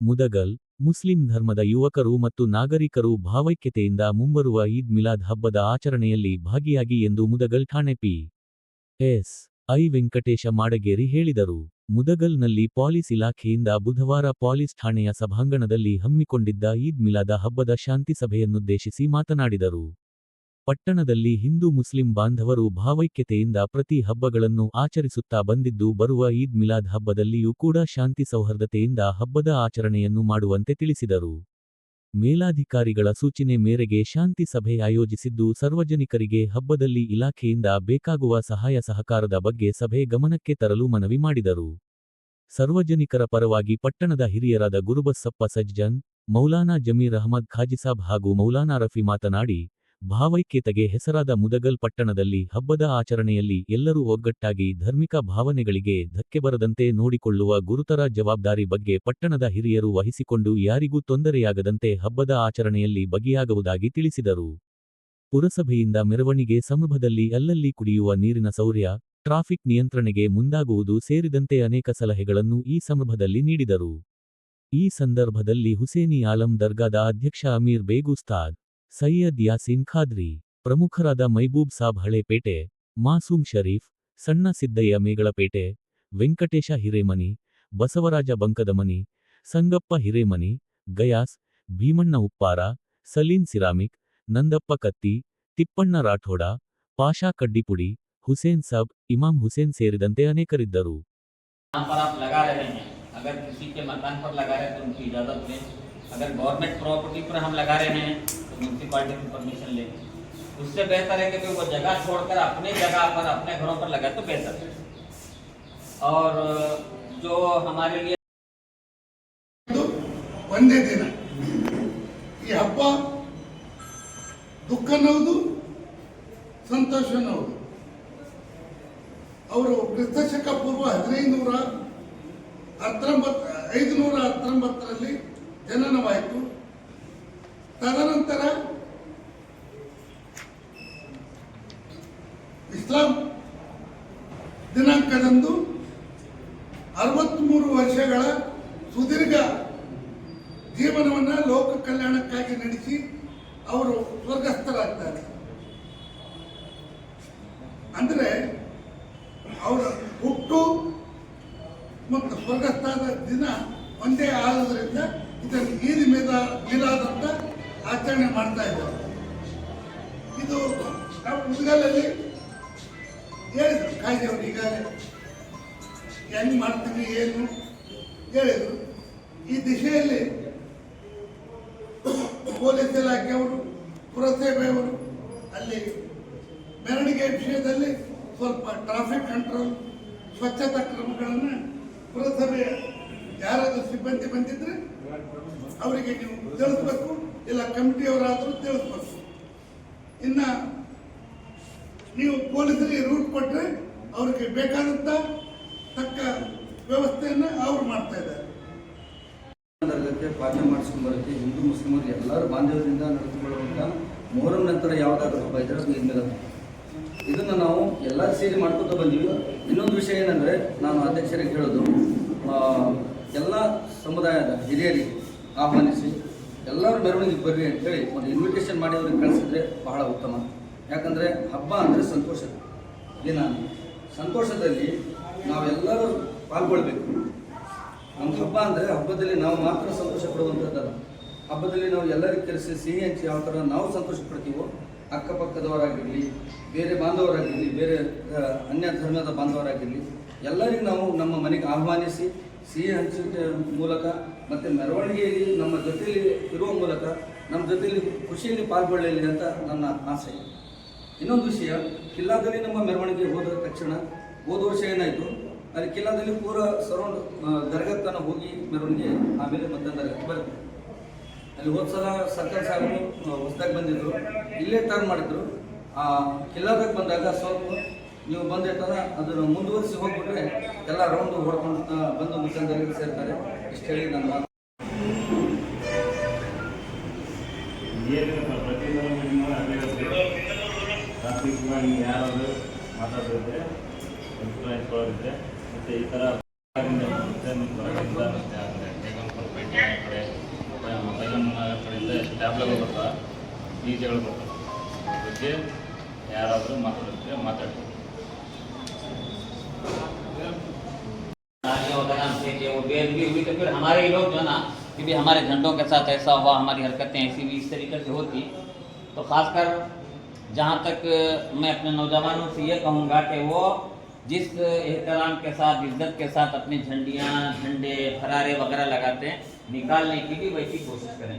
Mudgal Muslim ಧರ್ಮದ ಯುವಕರು ಮತ್ತು ನಾಗರಿಕರು ಭಾವೈಕ್ಯತೆಯಿಂದ ಮುಂಬರುವ ಈದ್ ಮಿಲಾದ್ ಹಬ್ಬದ ಆಚರಣೆಯಲ್ಲಿ ಭಾಗಿಯಾಗಿ ಎಂದು ಮುದಗಲ್ ಠಾಣೆ P. S. I. Venkatesha Madageri ಹೇಳಿದರು. ಮುದಗಲ್ನಲ್ಲಿ ಪೊಲೀಸ್ ಇಲಾಖೆಯಿಂದ ಬುಧವಾರ ಪೊಲೀಸ್ ಠಾಣೆಯ ಸಭಾಂಗಣದಲ್ಲಿ ಹಮ್ಮಿಕೊಂಡಿದ್ದ ಈದ್ ಮಿಲಾದ ಹಬ್ಬದ ಶಾಂತಿ ಸಭೆಯನ್ನುದ್ದೇಶಿಸಿ ಮಾತನಾಡಿದರು. ಪಟ್ಟಣದಲ್ಲಿ ಹಿಂದೂ ಮುಸ್ಲಿಂ ಬಾಂಧವರು ಭಾವೈಕ್ಯತೆಯಿಂದ ಪ್ರತಿ ಹಬ್ಬಗಳನ್ನು ಆಚರಿಸುತ್ತಾ ಬಂದಿದ್ದು ಬರುವ ಈದ್ ಮಿಲಾದ್ ಹಬ್ಬದಲ್ಲಿಯೂ ಕೂಡ ಶಾಂತಿ ಸೌಹಾರ್ದತೆಯಿಂದ ಹಬ್ಬದ ಆಚರಣೆಯನ್ನು ಮಾಡುವಂತೆ ತಿಳಿಸಿದರು. ಮೇಲಾಧಿಕಾರಿಗಳ ಸೂಚನೆ ಮೇರೆಗೆ ಶಾಂತಿ ಸಭೆ ಆಯೋಜಿಸಿದ್ದು ಸಾರ್ವಜನಿಕರಿಗೆ ಹಬ್ಬದಲ್ಲಿ ಇಲಾಖೆಯಿಂದ ಬೇಕಾಗುವ ಸಹಾಯ ಸಹಕಾರದ ಬಗ್ಗೆ ಸಭೆ ಗಮನಕ್ಕೆ ತರಲು ಮನವಿ ಮಾಡಿದರು. ಸಾರ್ವಜನಿಕರ ಪರವಾಗಿ ಪಟ್ಟಣದ ಹಿರಿಯರಾದ ಗುರುಬಸಪ್ಪ ಸಜ್ಜನ್, ಮೌಲಾನಾ ಜಮೀರ್ ಅಹಮದ್ ಖಾಜಿಸಾಬ್ ಹಾಗೂ ಮೌಲಾನಾ ರಫಿ ಮಾತನಾಡಿ, ಭಾವೈಕ್ಯತೆಗೆ ಹೆಸರಾದ ಮುದಗಲ್ ಪಟ್ಟಣದಲ್ಲಿ ಹಬ್ಬದ ಆಚರಣೆಯಲ್ಲಿ ಎಲ್ಲರೂ ಒಗ್ಗಟ್ಟಾಗಿ ಧಾರ್ಮಿಕ ಭಾವನೆಗಳಿಗೆ ಧಕ್ಕೆ ಬರದಂತೆ ನೋಡಿಕೊಳ್ಳುವ ಗುರುತರ ಜವಾಬ್ದಾರಿ ಬಗ್ಗೆ ಪಟ್ಟಣದ ಹಿರಿಯರು ವಹಿಸಿಕೊಂಡು ಯಾರಿಗೂ ತೊಂದರೆಯಾಗದಂತೆ ಹಬ್ಬದ ಆಚರಣೆಯಲ್ಲಿ ಭಾಗಿಯಾಗುವುದಾಗಿ ತಿಳಿಸಿದರು. ಪುರಸಭೆಯಿಂದ ಮೆರವಣಿಗೆ ಸಂದರ್ಭದಲ್ಲಿ ಅಲ್ಲಲ್ಲಿ ಕುಡಿಯುವ ನೀರಿನ ಸೌರ್ಯ, ಟ್ರಾಫಿಕ್ ನಿಯಂತ್ರಣೆಗೆ ಮುಂದಾಗುವುದು ಸೇರಿದಂತೆ ಅನೇಕ ಸಲಹೆಗಳನ್ನು ಈ ಸಂದರ್ಭದಲ್ಲಿ ನೀಡಿದರು. ಈ ಸಂದರ್ಭದಲ್ಲಿ ಹುಸೇನಿ ಆಲಂ ದರ್ಗಾದ ಅಧ್ಯಕ್ಷ ಅಮೀರ್ ಬೇಗುಸ್ತಾದ್, ಸೈಯದ್ ಯಾಸೀನ್ ಖಾದ್ರಿ, ಪ್ರಮುಖರಾದ ಮೈಬೂಬ್ ಸಾಬ್ ಹಳೇಪೇಟೆ, ಮಾಸೂಮ್ ಶರೀಫ್, ಸಣ್ಣ ಸಿದ್ದಯ್ಯ ಮೇಗಳಪೇಟೆ, ವೆಂಕಟೇಶ ಹಿರೇಮನಿ, ಬಸವರಾಜ ಬಂಕದಮನಿ, ಸಂಗಪ್ಪ ಹಿರೇಮನಿ, ಗಯಾಸ್, ಭೀಮಣ್ಣ ಉಪ್ಪಾರ, ಸಲೀನ್ ಸಿರಾಮಿಕ್, ನಂದಪ್ಪ ಕತ್ತಿ, ತಿಪ್ಪಣ್ಣ ರಾಠೋಡ, ಪಾಷಾ ಕಡ್ಡಿಪುಡಿ, ಹುಸೇನ್ ಸಾಬ್, ಇಮಾಮ್ ಹುಸೇನ್ ಸೇರಿದಂತೆ ಅನೇಕರಿದ್ದರು. अगर गवर्नमेंट प्रॉपर्टी पर हम लगा रहे हैं तो म्यूनसिपालिटी की परमिशन लें. उससे बेहतर है कि वो जगह छोड़कर अपने जगह पर अपने घरों पर लगाए तो बेहतर है. और जो हमारे लिए ಒಂದೇ ದಿನ ಈ ಹಬ್ಬ ದುಃಖನೌದು ಸಂತೋಷನೌದು. ಅವರು ಕ್ರಿಸ್ತಶಕ ಪೂರ್ವ 519ರಲ್ಲಿ ಜನನವಾಯಿತು. ತದನಂತರ ಇಸ್ಲಾಂ ದಿನಾಂಕದಂದು 63 ವರ್ಷಗಳ ಸುದೀರ್ಘ ಜೀವನವನ್ನು ಲೋಕ ಕಲ್ಯಾಣಕ್ಕಾಗಿ ನಡೆಸಿ ಅವರು ಸ್ವರ್ಗಸ್ಥರಾಗ್ತಾರೆ. ಅಂದರೆ ಅವರ ಹುಟ್ಟು ಮತ್ತು ಸ್ವರ್ಗಸ್ಥಾದ ದಿನ ಒಂದೇ ಆಗೋದ್ರಿಂದ ಇದನ್ನು ಈದ್ ಮಿಲಾದ್ ಅಂತ ಆಚರಣೆ ಮಾಡ್ತಾ ಇದ್ದಾರೆ. ಇದು ನಾವು ಮುದಗಲಲ್ಲಿ ಹೇಳಿದ್ರು, ಕಾಯ್ದೆಯವರು ಈಗಾಗಲೇ ಹೆಂಗ್ ಮಾಡ್ತೀವಿ ಏನು ಹೇಳಿದರು. ಈ ದಿಶೆಯಲ್ಲಿ ಪೊಲೀಸ್ ಇಲಾಖೆಯವರು, ಪುರಸಭೆಯವರು ಅಲ್ಲಿ ಮೆರವಣಿಗೆ ವಿಷಯದಲ್ಲಿ ಸ್ವಲ್ಪ ಟ್ರಾಫಿಕ್ ಕಂಟ್ರೋಲ್, ಸ್ವಚ್ಛತಾ ಕ್ರಮಗಳನ್ನು ಪುರಸಭೆಯ ಯಾರಾದರೂ ಸಿಬ್ಬಂದಿ ಬಂದಿದ್ರೆ ಅವರಿಗೆ ನೀವು ತಿಳಿಸ್ಬೇಕು, ಇಲ್ಲ ಕಮಿಟಿಯವರಾದರೂ ತಿಳಿಸ್ಬೇಕು. ಇನ್ನು ನೀವು ಪೊಲೀಸರಿಗೆ ರೂಟ್ ಕೊಟ್ಟರೆ ಅವ್ರಿಗೆ ಬೇಕಾದಂಥ ತಕ್ಕ ವ್ಯವಸ್ಥೆಯನ್ನು ಅವರು ಮಾಡ್ತಾ ಇದ್ದಾರೆ. ಪಾಲನೆ ಮಾಡಿಸ್ಕೊಂಡು ಬರುತ್ತೆ. ಹಿಂದೂ ಮುಸ್ಲಿಮರು ಎಲ್ಲರೂ ಬಾಂಧವ್ಯದಿಂದ ನಡೆದುಕೊಳ್ಳುವಂಥ ಮೊಹರಂ ನಂತರ ಯಾವುದಾದ್ರೂ ಹಬ್ಬ ಇದ್ದರೆ ಅದು ಈದ್ ಮಿಲಾದ್. ಇದನ್ನು ನಾವು ಎಲ್ಲರೂ ಸೇರಿ ಮಾಡ್ಕೊತ ಬಂದೀವಿ. ಇನ್ನೊಂದು ವಿಷಯ ಏನಂದರೆ, ನಾನು ಅಧ್ಯಕ್ಷರಿಗೆ ಹೇಳೋದು, ಎಲ್ಲ ಸಮುದಾಯದ ಹಿರಿಯರಿಗೆ ಆಹ್ವಾನಿಸಿ ಎಲ್ಲರೂ ಮೆರವಣಿಗೆ ಬರ್ರಿ ಅಂತೇಳಿ ಒಂದು ಇನ್ವಿಟೇಷನ್ ಮಾಡಿ ಅವ್ರಿಗೆ ಕಳಿಸಿದ್ರೆ ಬಹಳ ಉತ್ತಮ. ಯಾಕಂದರೆ ಹಬ್ಬ ಅಂದರೆ ಸಂತೋಷ ದಿನ. ಸಂತೋಷದಲ್ಲಿ ನಾವೆಲ್ಲರೂ ಪಾಲ್ಗೊಳ್ಬೇಕು. ನಮ್ಮ ಹಬ್ಬ ಅಂದರೆ ಹಬ್ಬದಲ್ಲಿ ನಾವು ಮಾತ್ರ ಸಂತೋಷ ಪಡುವಂಥದ್ದಲ್ಲ. ಹಬ್ಬದಲ್ಲಿ ನಾವು ಎಲ್ಲರಿಗೂ ಕರೆಸಿ ಸಿಹಿ ಹಂಚಿ ಯಾವ ಥರ ನಾವು ಸಂತೋಷ ಪಡ್ತೀವೋ, ಅಕ್ಕಪಕ್ಕದವರಾಗಿರಲಿ, ಬೇರೆ ಬಾಂಧವರಾಗಿರಲಿ, ಬೇರೆ ಅನ್ಯ ಧರ್ಮದ ಬಾಂಧವರಾಗಿರಲಿ, ಎಲ್ಲರಿಗೂ ನಾವು ನಮ್ಮ ಮನೆಗೆ ಆಹ್ವಾನಿಸಿ ಸಿಹಿ ಹಂಚಿಕೆ ಮೂಲಕ ಮತ್ತು ಮೆರವಣಿಗೆಯಲ್ಲಿ ನಮ್ಮ ಜೊತೆಯಲ್ಲಿ ಇರುವ ಮೂಲಕ ನಮ್ಮ ಜೊತೆಯಲ್ಲಿ ಖುಷಿಯಲ್ಲಿ ಪಾಲ್ಗೊಳ್ಳಲಿ ಅಂತ ನನ್ನ ಆಸೆ. ಇನ್ನೊಂದು ವಿಷಯ, ಕಿಲ್ಲಾದಲ್ಲಿ ನಮ್ಮ ಮೆರವಣಿಗೆ ಹೋದ ತಕ್ಷಣ ಹೋದ ವರ್ಷ ಏನಾಯಿತು, ಅಲ್ಲಿ ಕಿಲ್ಲಾದಲ್ಲಿ ಪೂರ ಸರೌಂಡ್ ದರ್ಗಕ್ಕನ ಹೋಗಿ ಮೆರವಣಿಗೆ, ಆಮೇಲೆ ಮತ್ತೆ ದರ್ಗಕ್ಕೆ ಬರುತ್ತೆ. ಅಲ್ಲಿ ಹೋದ ಸಲ ಸರ್ಕಾರ ಸಾಹೇಬರು ಹೊಸದಾಗಿ ಬಂದಿದ್ದರು, ಇಲ್ಲೇ ಟರ್ನ್ ಮಾಡಿದ್ರು. ಆ ಕಿಲ್ಲಾದಾಗ ಬಂದಾಗ ಸ್ವಲ್ಪ ನೀವು ಬಂದಿರ್ತಾರ ಅದನ್ನು ಮುಂದುವರಿಸಿ ಹೋಗ್ಬಿಟ್ರೆ ಎಲ್ಲ ರೌಂಡ್ ಹೊಡ್ಕೊಂಡು ಬಂದು ಮುಖಂಡರಿಗೆ ಸೇರ್ತಾರೆ. ಇಷ್ಟು ಹೇಳಿ ನನ್ನ ಮಾತು. ಯಾರಾದರೂ ಮಾತಾಡಿದ್ರೆ ಇನ್ಫ್ಲೂಯೆನ್ಸ್ ಇದ್ರೆ ಮತ್ತು ಈ ಥರ ಟ್ಯಾಬ್ಲೆಗಳು ಬರ್ತಾವೆ ಬೀಜಗಳು ಬರ್ತಾವೆ ಅದ್ರ ಬಗ್ಗೆ ಯಾರಾದರೂ ಮಾತಾಡಿದ್ರೆ ಮಾತಾಡ್ತೀವಿ. नालियों वगैरह हम फेंके, वो बेल भी हुई तो फिर हमारे ही लोग जो है ना कि भी हमारे झंडों के साथ ऐसा हुआ, हमारी हरकतें ऐसी भी इस तरीके से होती, तो खासकर जहाँ तक मैं अपने नौजवानों से ये कहूँगा कि वो जिस एहतराम के साथ इज्जत के साथ अपनी झंडियाँ झंडे फरारे वगैरह लगाते हैं निकालने की भी वैसी कोशिश करें।